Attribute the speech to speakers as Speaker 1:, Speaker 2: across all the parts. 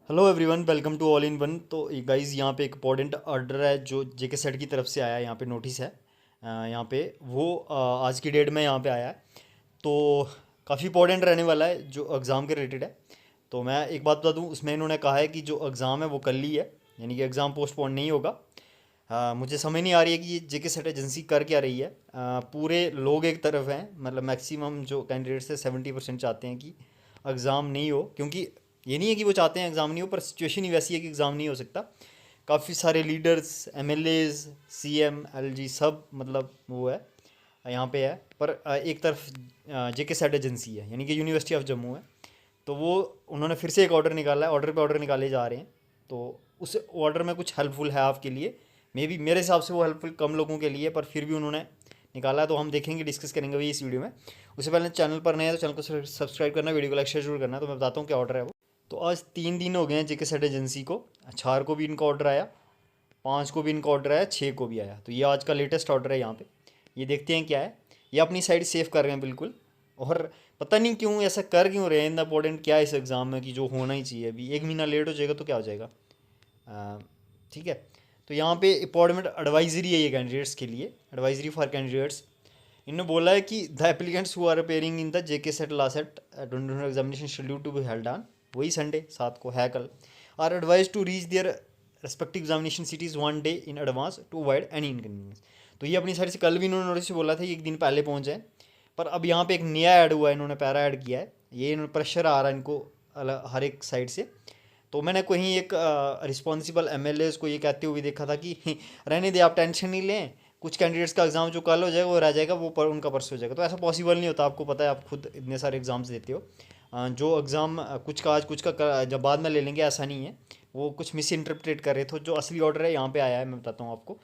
Speaker 1: Hello everyone, welcome to all in one. तो guys, यहाँ पे एक इम्पॉर्टेंट ऑर्डर है जो जेके सेट की तरफ से आया है। यहाँ पे नोटिस है। यहाँ पे वो आज की डेट में यहाँ पे आया है। तो काफ़ी इंपॉर्टेंट रहने वाला है, जो एग्ज़ाम के रिलेटेड है। तो मैं एक बात बता दूँ, उसमें इन्होंने कहा है कि जो एग्ज़ाम है वो कल ही है, यानी कि एग्ज़ाम पोस्टपोन नहीं होगा। मुझे समझ नहीं आ रही है कि ये जेके सेट एजेंसी कर क्या रही है। पूरे लोग एक तरफ हैं, मतलब मैक्सिमम जो कैंडिडेट्स है 70% चाहते हैं कि एग्ज़ाम नहीं हो, क्योंकि ये नहीं है कि वो चाहते हैं एग्ज़ाम नहीं हो, पर सिचुएशन ही वैसी है कि एग्ज़ाम नहीं हो सकता। काफ़ी सारे लीडर्स, एमएलएज, सीएम, एलजी सब मतलब वो है, यहाँ पे है। पर एक तरफ जेके सेट एजेंसी है, यानी कि यूनिवर्सिटी ऑफ जम्मू है। तो वो उन्होंने फिर से एक ऑर्डर निकाला है, ऑर्डर पे ऑर्डर निकाले जा रहे हैं। तो उस ऑर्डर में कुछ हेल्पफुल है आपके लिए, मे बी मेरे हिसाब से वो हेल्पफुल कम लोगों के लिए, पर फिर भी उन्होंने निकाला है। तो हम देखेंगे, डिस्कस करेंगे वही इस वीडियो में। उससे पहले चैनल पर नए हैं तो चैनल को सब्सक्राइब करना, वीडियो को लाइक शेयर जरूर करना। तो मैं बताता हूँ क्या ऑर्डर है वो। तो आज 3 दिन हो गए हैं जेके सेट एजेंसी को। 4 को भी इनका ऑर्डर आया, 5 को भी इनका ऑर्डर आया, 6 को भी आया। तो ये आज का लेटेस्ट ऑर्डर है यहाँ पे। ये देखते हैं क्या है। ये अपनी साइड सेव कर रहे हैं बिल्कुल। और पता नहीं क्यों ऐसा कर क्यों रहे हैं, इतना इंपॉर्टेंट क्या है इस एग्ज़ाम में कि जो होना ही चाहिए। अभी 1 महीना लेट हो जाएगा तो क्या हो जाएगा। अ, ठीक है। तो यहाँ पे अपॉइंटमेंट एडवाइजरी है ये कैंडिडेट्स के लिए, एडवाइजरी फॉर कैंडिडेट्स। इन्होंने बोला है कि the applicants who are appearing in the JK SET last SET 20 examination schedule to be held on, वही संडे 7 को है कल, are advise to reach their respective examination cities 1 day in advance to avoid any inconvenience. तो ये अपनी side से कल भी इन्होंने नोटिस बोला था कि एक दिन पहले पहुंच जाए। पर अब यहाँ पे एक नया ऐड हुआ है, इन्होंने पैरा ऐड किया है। ये इन्होंने प्रेशर आ रहा है इनको हर एक साइड से। तो मैंने कहीं एक रिस्पॉन्सिबल एमएलए को ये कहते हुए देखा था कि रहने दे, आप टेंशन नहीं लें, कुछ कैंडिडेट्स का एग्ज़ाम जो कल हो जाएगा वो रह जाएगा, वो पर उनका परसों हो जाएगा। तो ऐसा पॉसिबल नहीं होता, आपको पता है, आप खुद इतने सारे एग्ज़ाम्स देते हो। जो एग्ज़ाम कुछ का आज कुछ का जब बाद में ले लेंगे, ऐसा नहीं है। वो कुछ मिस इंटरप्रेट कर रहे थे। जो असली ऑर्डर है यहाँ पे आया है, मैं बताता हूँ आपको।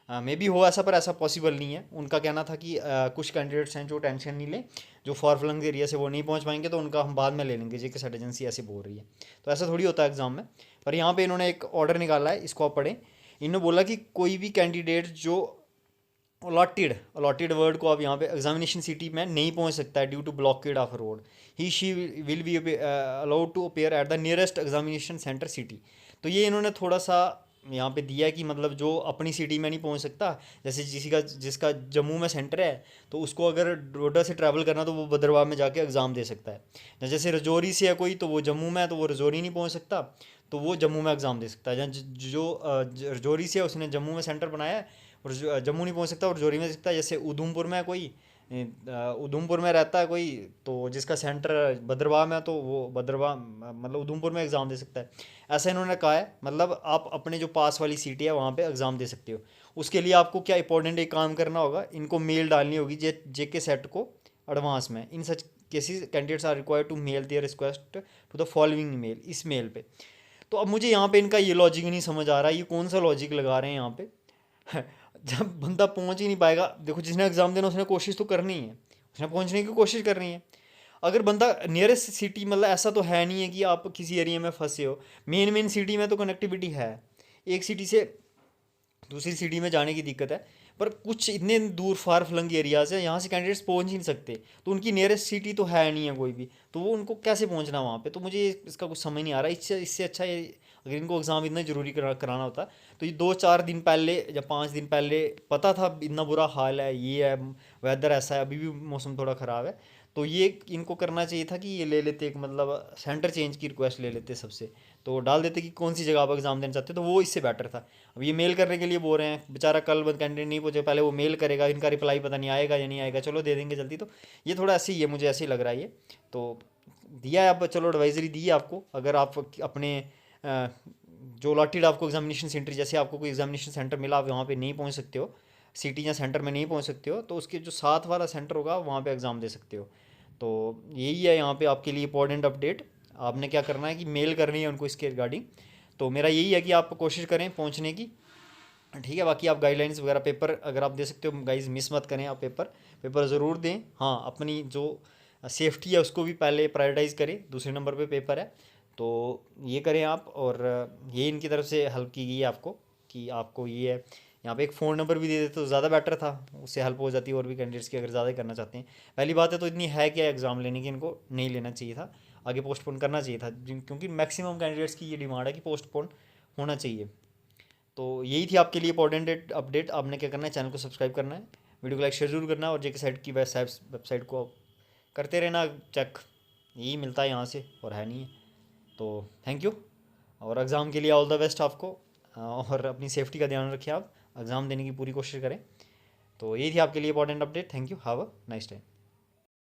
Speaker 1: मे बी हो ऐसा, पर ऐसा पॉसिबल नहीं है। उनका कहना था कि कुछ कैंडिडेट्स हैं जो टेंशन नहीं लें, जो फॉर फ्लंग एरिया से वो नहीं पहुंच पाएंगे, तो उनका हम बाद में ले लेंगे, जेके सेट एजेंसी ऐसे बोल रही है। तो ऐसा थोड़ी होता है एग्जाम में। पर यहाँ पे इन्होंने एक ऑर्डर निकाला है, इसको आप पढ़ें। इन्होंने बोला कि कोई भी कैंडिडेट जो अलॉटेड अलॉटेड वर्ड को आप यहाँ पे एग्जामिनेशन सिटी में नहीं पहुँच सकता है due to blockade of road, he she will be allowed to appear at the nearest examination centre city. तो ये इन्होंने थोड़ा सा यहाँ पे दिया है कि मतलब जो अपनी सिटी में नहीं पहुँच सकता, जैसे जिसका जम्मू में सेंटर है, तो उसको अगर डोडा से ट्रैवल करना तो वो भद्रवाह में जाके एग्ज़ाम दे सकता है। जैसे रजौरी से है कोई, तो वो जम्मू में है तो वो रजौरी नहीं पहुँच सकता, तो वो जम्मू में एग्ज़ाम दे सकता है। जो रजौरी से है उसने जम्मू में सेंटर बनाया है, और जम्मू नहीं पहुंच सकता और रजौरी में सकता है। जैसे उधमपुर में है कोई, उधमपुर में रहता है कोई, तो जिसका सेंटर भद्रवाह में है तो वो भद्रवाह मतलब उधमपुर में एग्ज़ाम दे सकता है। ऐसा इन्होंने कहा है, मतलब आप अपने जो पास वाली सीट है वहाँ पे एग्ज़ाम दे सकते हो। उसके लिए आपको क्या इंपॉर्टेंट एक काम करना होगा, इनको मेल डालनी होगी जेके सेट को एडवांस में। In such cases candidates are required to mail their request to the following email, इस मेल पे। तो अब मुझे यहाँ पे इनका ये लॉजिक नहीं समझ आ रहा है, ये कौन सा लॉजिक लगा रहे हैं यहाँ पे। जब बंदा पहुंच ही नहीं पाएगा, देखो जिसने एग्ज़ाम देना उसने कोशिश तो करनी है, उसने पहुंचने की कोशिश करनी है। अगर बंदा नियरेस्ट सिटी, मतलब ऐसा तो है नहीं है कि आप किसी एरिया में फंसे हो, मेन मेन सिटी में तो कनेक्टिविटी है। एक सिटी से दूसरी सिटी में जाने की दिक्कत है। पर कुछ इतने दूर फार फ्लंग एरियाज हैं, यहाँ से कैंडिडेट्स पहुंच ही नहीं सकते, तो उनकी नियरेस्ट सिटी तो है नहीं है कोई भी, तो वो उनको कैसे पहुंचना वहाँ पे। तो मुझे इसका कुछ समझ नहीं आ रहा। इससे इससे अच्छा ये, अगर इनको एग्ज़ाम इतना ज़रूरी कराना होता, तो ये 2-4 दिन पहले या 5 दिन पहले पता था इतना बुरा हाल है, ये है, वेदर ऐसा है, अभी भी मौसम थोड़ा ख़राब है, तो ये इनको करना चाहिए था कि ये ले लेते, एक मतलब सेंटर चेंज की रिक्वेस्ट ले लेते सबसे, तो डाल देते कि कौन सी जगह आप एग्ज़ाम देना चाहते हो, तो वो इससे बेटर था। अब ये मेल करने के लिए बोल रहे हैं, बेचारा कल कैंडिडेट नहीं पहुंचे, पहले वो मेल करेगा, इनका रिप्लाई पता नहीं आएगा या नहीं आएगा, चलो दे देंगे जल्दी। तो ये थोड़ा ऐसे ही है, मुझे ऐसे ही लग रहा है ये। तो दिया है, अब चलो एडवाइजरी दी है आपको। अगर आप अपने जो अलॉटेड आपको एग्जामिनेशन सेंटर, जैसे आपको कोई एग्जामिनेशन सेंटर मिला, आप वहाँ पे नहीं पहुँच सकते हो, सिटी या सेंटर में नहीं पहुँच सकते हो, तो उसके जो साथ वाला सेंटर होगा वहाँ पे एग्ज़ाम दे सकते हो। तो यही है यहाँ पे आपके लिए इंपॉर्टेंट अपडेट। आपने क्या करना है कि मेल करनी है उनको इसके रिगार्डिंग। तो मेरा यही है कि आप कोशिश करें पहुँचने की। ठीक है, बाकी आप गाइडलाइंस वगैरह पेपर अगर आप दे सकते हो, गाइज मिस मत करें, आप पेपर पेपर ज़रूर दें। हाँ, अपनी जो सेफ्टी है उसको भी पहले प्रायोरिटाइज़ करें, दूसरे नंबर पे पेपर है। तो ये करें आप। और ये इनकी तरफ से हेल्प की गई है आपको, कि आपको ये है। यहाँ पे एक फ़ोन नंबर भी दे देते तो ज़्यादा बेटर था, उससे हेल्प हो जाती है और भी कैंडिडेट्स की, अगर ज़्यादा करना चाहते हैं। पहली बात है तो इतनी है क्या एग्ज़ाम लेने की, इनको नहीं लेना चाहिए था। आगे पोस्टपोन करना चाहिए था, क्योंकि मैक्सिमम कैंडिडेट्स की ये डिमांड है कि पोस्टपोन होना चाहिए। तो यही थी आपके लिए इंपॉर्टेंट अपडेट। आपने क्या करना है, चैनल को सब्सक्राइब करना है, वीडियो को लाइक शेयर जरूर करना है, और जेके साइट की वेबसाइट को करते रहना चेक, यही मिलता है यहाँ से और है नहीं है। तो थैंक यू, और एग्ज़ाम के लिए ऑल द बेस्ट आपको, और अपनी सेफ्टी का ध्यान रखिए, आप एग्ज़ाम देने की पूरी कोशिश करें। तो यही थी आपके लिए important update. Thank you, have a nice time.